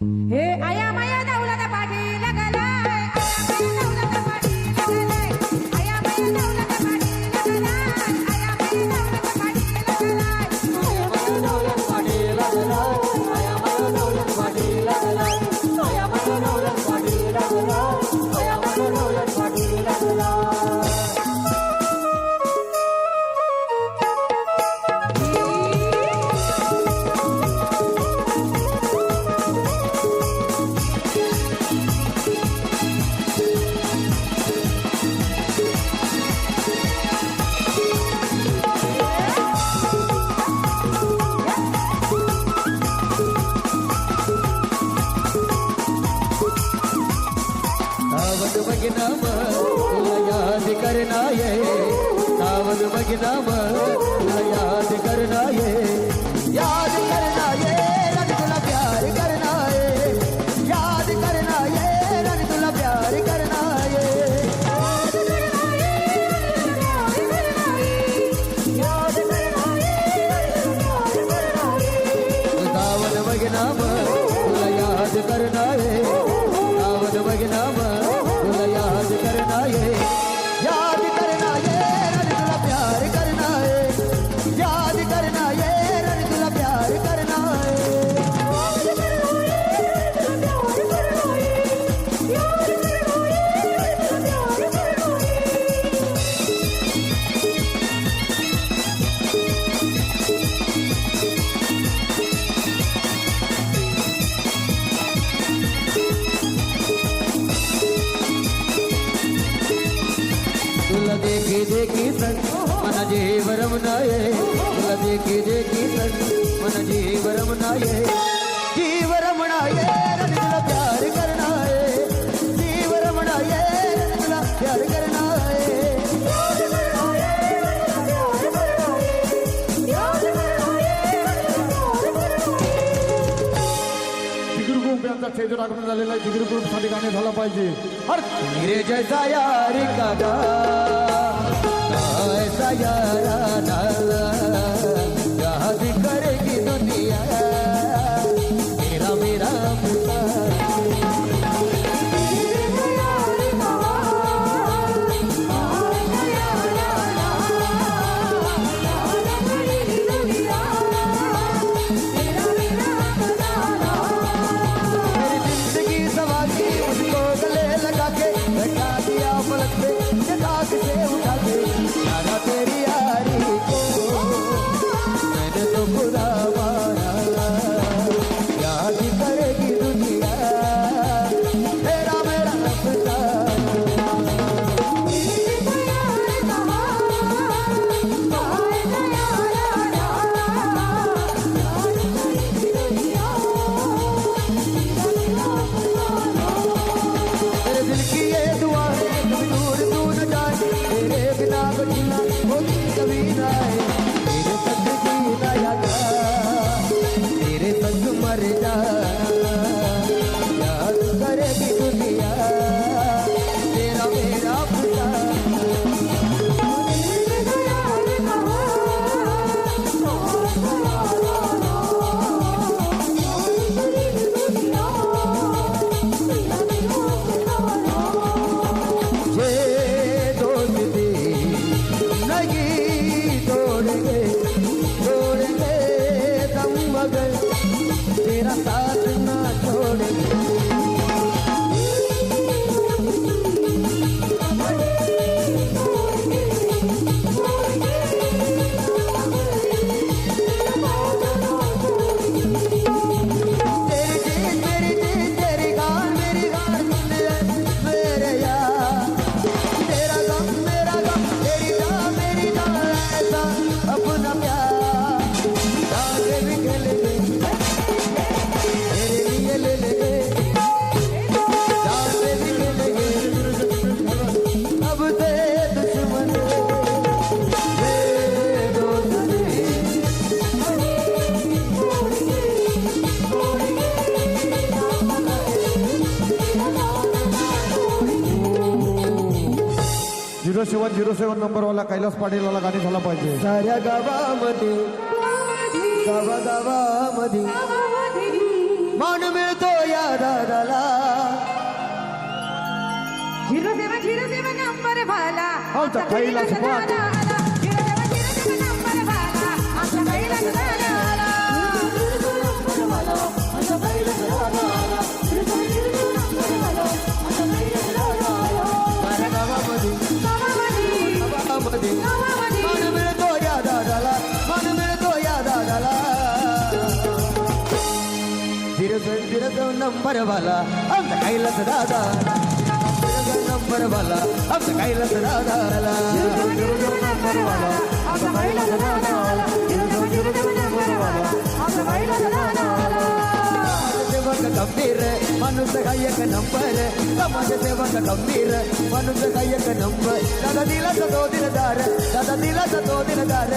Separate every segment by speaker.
Speaker 1: हे आया माया दौलत पाटील गलाय, आया माया दौलत पाटील गलाय, आया माया दौलत पाटील गलाय, आया माया दौलत पाटील गलाय,
Speaker 2: आया माया दौलत पाटील गलाय, आया माया दौलत पाटील गलाय, आया माया दौलत पाटील गलाय. सावध बगिनाम तुला याद करनाये, सावध बगिनाम तुला याद करनाये, याद करनाये रन तुला प्यार करनाये, याद करनाये रन तुला प्यार करनाये, सावध बगिनाम तुला याद करनाये, सावध बगिनाम तुला याद करनाये, याद करनाये रन तुला प्यार करनाये, याद करनाये रन तुला प्यार करनाये. तुला देखी देखी सन मन जीव रमनाये, तुला देखी देखी सन मन जीव रमनाये, जीव रमनाये रन तुला प्यार करनाये, जीव रमनाये रन तुला प्यार करनाये.
Speaker 3: जिगरी ग्रुप यांचा स्टेजवर आगमन झालेला आहे. जिगरी ग्रुप साठी गाणे झालं पाहिजे.
Speaker 2: मेरे जैसा यार का ऐसा याराना याद करेगी दुनिया, मेरा मेरा पिता. मेरी जिंदगी सवारी उसको गले लगा के बैठा दिया पलक पे, जगा से उठा के यारा तेरी यारी को मैंने तो खुदा माना, याद करेगी दुनिया तेरा मेरा पिता. मेरे दिल की ये दुआ है कभी दूर तू न जाए, तेरे बिना बचना होगी कभी न आए, तेरे संग जीना यादा, तेरे संग मर जाना, याद करेगी दुनिया तेरा मेरा पिता. ये दोस्ती नहीं तोड़ेंगे, तोड़ेंगे दम मगर तेरा साथ ना छोड़ेंगे. तेरी जीत तेरी गान मेरी गान सुन ले मेरे यार, तेरा गम मेरा गम तेरी जान मेरी जान, ऐसा अपना प्यार आगे भी खेलेंगे, तेरे लिए ले लेंगे, जान पे भी खेलेंगे, अब से दुश्मन ये दोस्ती.
Speaker 3: झिरो 707 नंबरवाला कैलास पाटील वाला गाणी झाला पाहिजे.
Speaker 2: साऱ्या गावामध्ये गावागावामध्ये मान मिळतो या
Speaker 1: झिरदेव नंबर भाला
Speaker 3: आमचा कैलास पाट.
Speaker 1: झिरदेव नंबर भाला आमचा कैलास दादा आला.
Speaker 2: माझ्या गावामध्ये
Speaker 1: गावामध्ये
Speaker 2: मान मिळतो या दादाला, मान मिळतो या दादाला. झिरदेव नंबर वाला आमचा कैलास दादा, झिरदेव नंबर वाला आमचा कैलास दादाला.
Speaker 1: झिरदेव नंबर भाला आमचा कैलास दादा आला. झिरदेव नंबर भाला आमचा कैलास दादा आला.
Speaker 2: सेवक गंभीर माणूस गायक नंबर, समाजसेवक गंभीर माणूस गायक नंबर. दादा दिला तो दिलदार, दादा दिला तो दिलदार.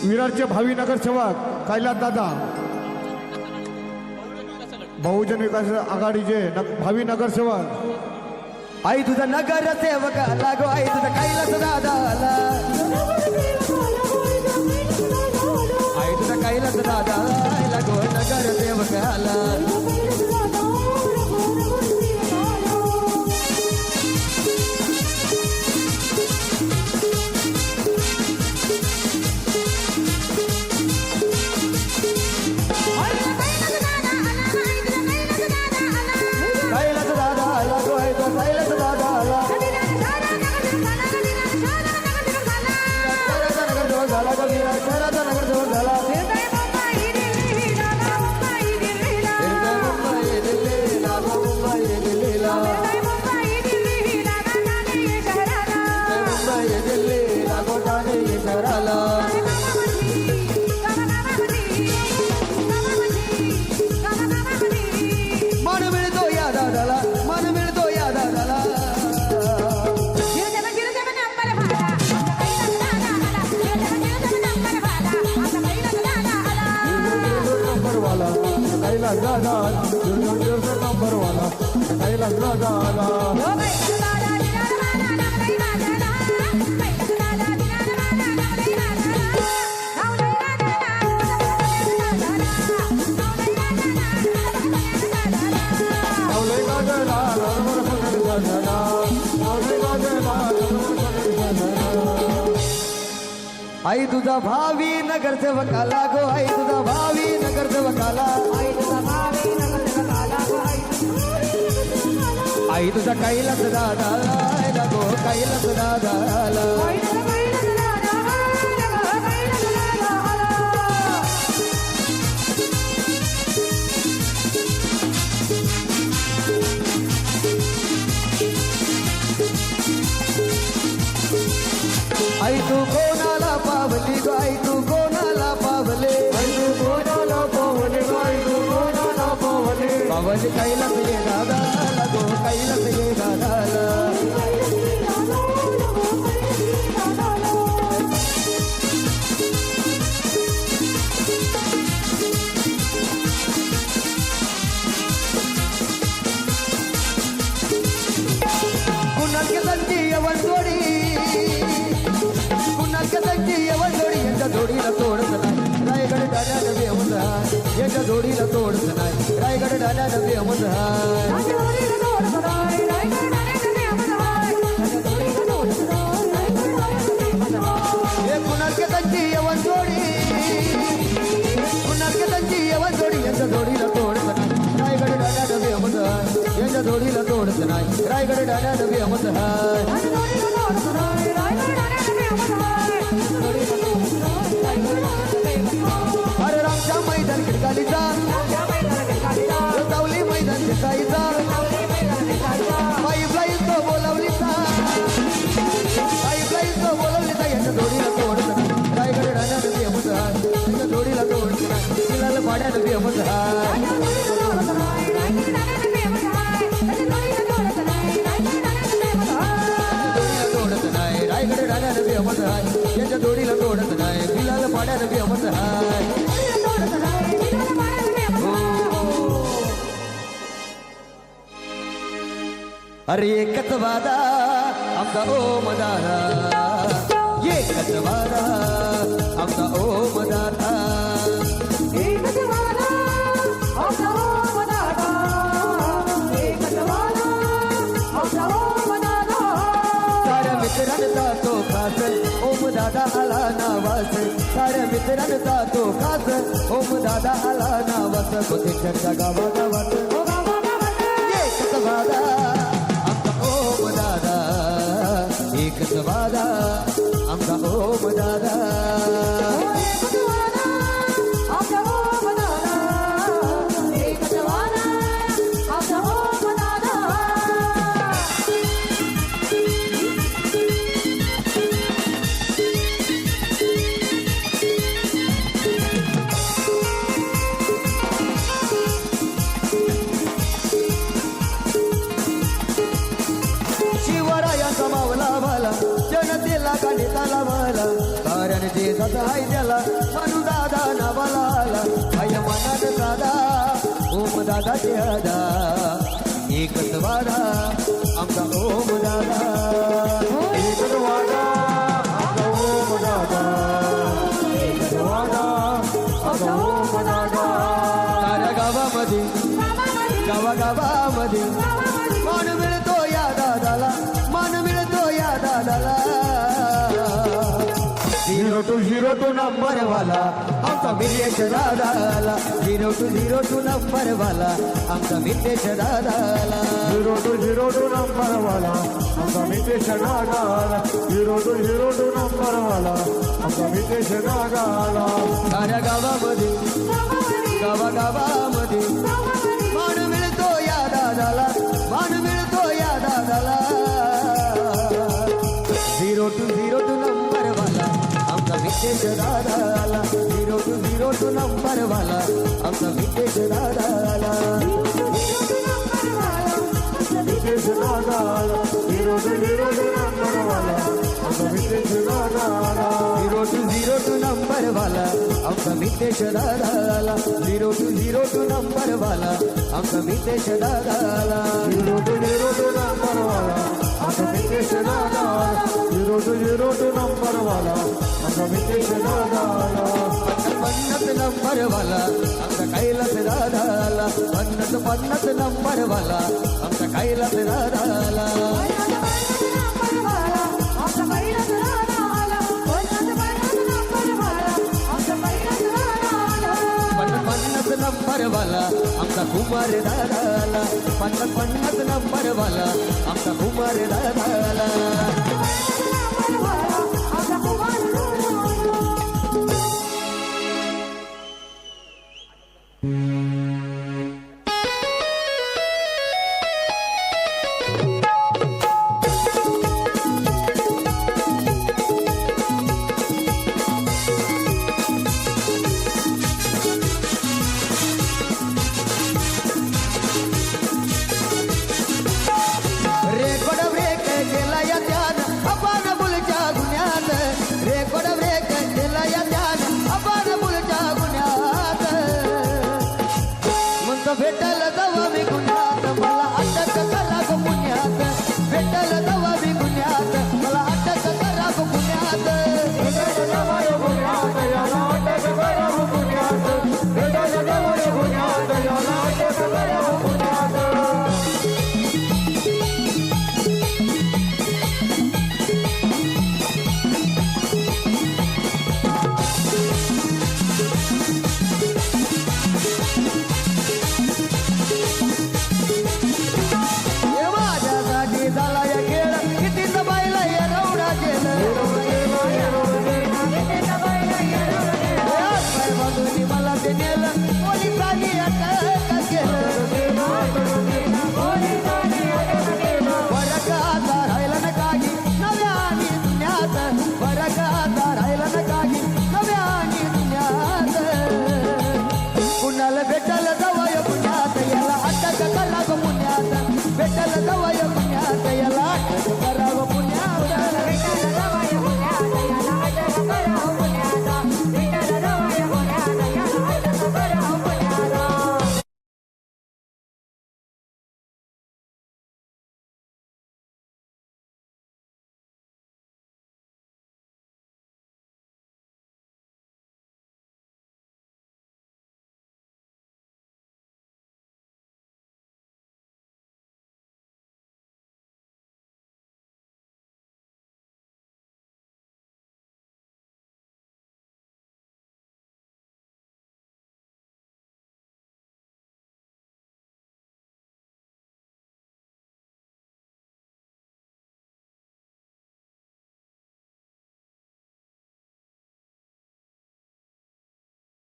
Speaker 3: विरारचे भावी नगरसेवक कैलास दादा, बहुजन विकास आघाडीचे भावी नगरसेवक.
Speaker 2: आई तुझा नगर सेवक आला गो, आई तुझा कैलास दादा आला. आई तुझा कैलास दादा आला गो, नगर सेवक आला. कैलास दादा आला गो, आई तुझा कैलास दादा आला. शहराचा नगरसेवक झाला गो, विरार शहराचा नगरसेवक झाला. मुंबई दिल्लीला, मुंबई दिल्लीला, मुंबई दिल्लीला, गोठाणे शहराला. मान मिळतो या दादाला, मान मिळतो या दादाला.
Speaker 3: नंबर वाला कैलास दादा, नंबर वाला कैलास दादा आला. नवले गाजला, नवल पकड गाजला, नवले गाजला, नवल पकड गाजला.
Speaker 2: आई तुझा भावी नगरसेवक आला गो, आई तुझा भावी नगरसेवक आला. आई तुझा कैलास दादा आला गो, कैलास दादा आला. आई तू कोणाला पावली गो, आई तू कोणाला पावले.
Speaker 3: कोणाला पावले, बाई तू कोणाला पावले.
Speaker 2: पावले कैलास ये दादा आला गो, कैलास ये दादा आला. कुणाल संजी यवन जोडी, कुणाल संजी यवन जोडी यांच्या जोडीला तोडत नाही. रायगड डाण्यानं बेमत हाय, यांच्या जोडीला तोडत नाही. रायगड डाण्यानं बेमत हाय. हे कुणाल संजी यवन जोडी, कुणाल संजी यवन जोडी यांच्या जोडीला तोडत नाही. रायगड डाण्यानं बेमत हाय, यांच्या जोडीला तोडत नाही. रायगड डाण्यानं बेमत हाय. अरे रामच्या मैदान खिडकालीचा, सावली मैदान खिडकालीचा. पाईपलाईन तो बोलावलीचा, पाईपलाईन तो बोलावलीचा. यांच्या जोडीला तोडत नाही. रायगड डाण्यानं बेमत हाय, यांच्या जोडीला तोडत नाही. तिला पाड्यानं बेमत हाय. तोडत नाही. रायगड डाण्यानं बेमत हाय, यांच्या जोडीला तोडत नाही. बिलाला पाड्यानं बेमत हाय. अरे एकच वादा आमचा ओम दादा, एकच वादा आमचा ओम दादा. रणचा तो खास ओम दादा आला नावात कोटेश्वरच्या गावागावात एकच वादा आमचा ओम दादा एकच वादा आमचा ओम दादा शिवरायांचा मावला भाला जनतेला काढिताला भाला कारण जे जात आहे त्याला मनू दादा नावाला आला आय मनात दादा ओम दादा दादा एकच वादा आमचा ओम दादा
Speaker 3: एकच वादा आमचा ओम दादा एकच वादा आमचा ओम दादा
Speaker 2: साऱ्या गावामध्ये गावागावामध्ये मान मिळतो या दादाला मान मिळतो या दादाला
Speaker 3: 0202
Speaker 2: नंबर वाला आमचा मितेश दादाला 0202 नंबर वाला आमचा मितेश दादाला
Speaker 3: 0202 नंबर वाला आमचा मितेश नागाला 0202 नंबर वाला आमचा मितेश नागाला
Speaker 2: साऱ्या गावामध्ये गावागावामध्ये मान मिळतो या दादाला मान मिळतो या दादाला 0202 नंबर वाला आमचा मितेश दादाला 0202 नंबर वाला आमचा मितेश दादाला
Speaker 3: मितेश नागाला 0202 नंबर वाला आमचा मितेश नागाला
Speaker 2: 0202 नंबर वाला आमचा मितेश दादाला 0202 नंबर वाला आमचा मितेश दादाला
Speaker 3: 0202 नंबर वाला आमचा मितेश नागाला 0202 नंबर वाला आमचा मितेश नागाला
Speaker 2: 50 नंबर वाला आमचा कैलास दादाला 50 नंबर वाला आमचा कैलास दादाला 50 नंबर वाला आमचा कुमार दादाला 50 नंबर वाला आमचा कुमार दादाला रेकॉर्ड ब्रेक केला या ध्यान आपण बुलच्या गुन्ह्यात रेकॉर्ड ब्रेक केला या ध्यान आपण बुलच्या गुन्ह्यात म्हणतो भेटल जावा मी गुन्ह्यात मला अटक करा गो पुण्यात भेटल जावा मी गुन्ह्यात मला अटक करा गो पुण्यात हे माझ्यासाठी झाला या खेळ किती दबायला या रवडा केलं बाजूनी मला ते नेलं पोलिसांनी अटक केलं फरक आता राहिला न काही नव्या आणि दुनियात फरक आता राहिला न काही नव्या आणि दुनियात कुणाला भेटल